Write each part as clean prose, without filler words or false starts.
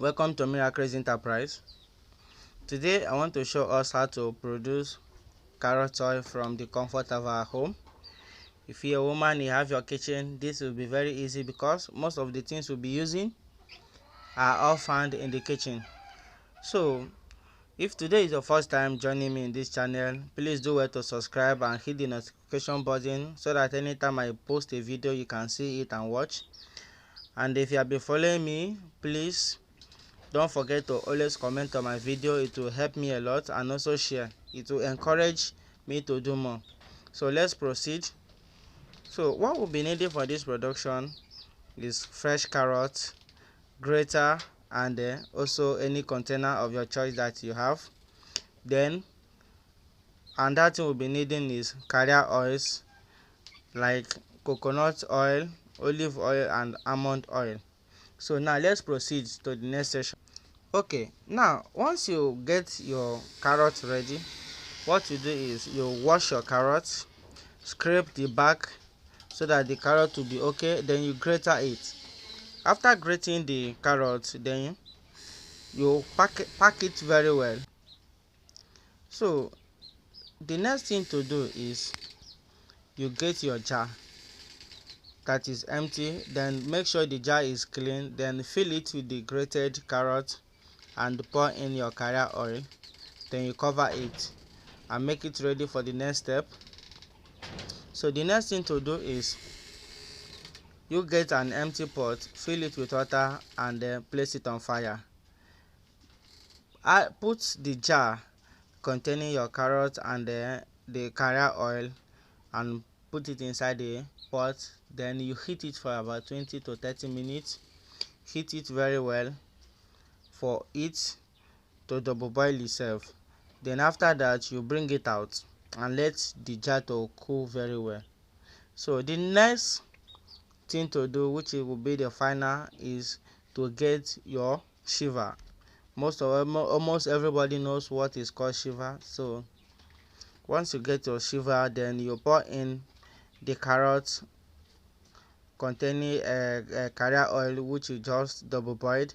Welcome to Miracles Enterprise. Today I want to show us how to produce carrot oil from the comfort of our home. If you're a woman, you have your kitchen, this will be very easy because most of the things we'll be using are all found in the kitchen. So if today is your first time joining me in this channel, please do well to subscribe and hit the notification button so that anytime I post a video you can see it and watch. And if you have been following me, please don't forget to always comment on my video. It will help me a lot, and also share. It will encourage me to do more. So let's proceed. So what we'll be needing for this production is fresh carrots, grater, and also any container of your choice that you have. Then another thing we'll be needing is carrier oils like coconut oil, olive oil, and almond oil. So now let's proceed to the next section. Okay, now once you get your carrots ready, what you do is you wash your carrots, scrape the back so that the carrot will be okay, then you grate it. After grating the carrots, then you pack it very well. So the next thing to do is you get your jar that is empty, then make sure the jar is clean, then fill it with the grated carrot and pour in your carrier oil. Then you cover it and make it ready for the next step. So the next thing to do is you get an empty pot, fill it with water, and then place it on fire. Put the jar containing your carrot and the carrier oil and put it inside the pot. Then you heat it for about 20 to 30 minutes. Heat it very well for it to double boil itself. Then after that you bring it out and let the jar to cool very well. So the next thing to do, which will be the final, is to get your shiver. Almost everybody knows what is called shiver. So once you get your shiver, then you pour in the carrots containing carrier oil, which you just double boiled.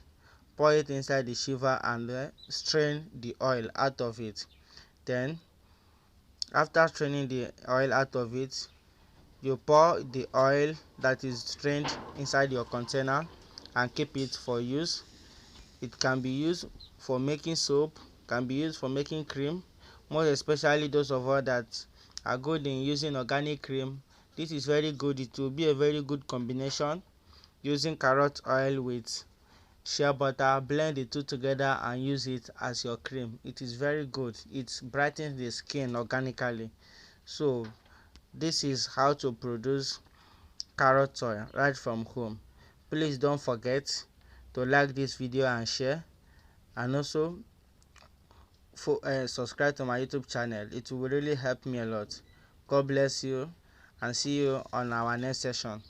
Pour it inside the shiver and strain the oil out of it. Then after straining the oil out of it, you pour the oil that is strained inside your container and keep it for use. It can be used for making soap, can be used for making cream, most especially those of us that are good in using organic cream. This is very good. It will be a very good combination using carrot oil with shea butter. Blend the two together and use it as your cream. It is very good. It brightens the skin organically. So this is how to produce carrot oil right from home. Please don't forget to like this video and share, and also subscribe to my YouTube channel. It will really help me a lot. God bless you, and see you on our next session.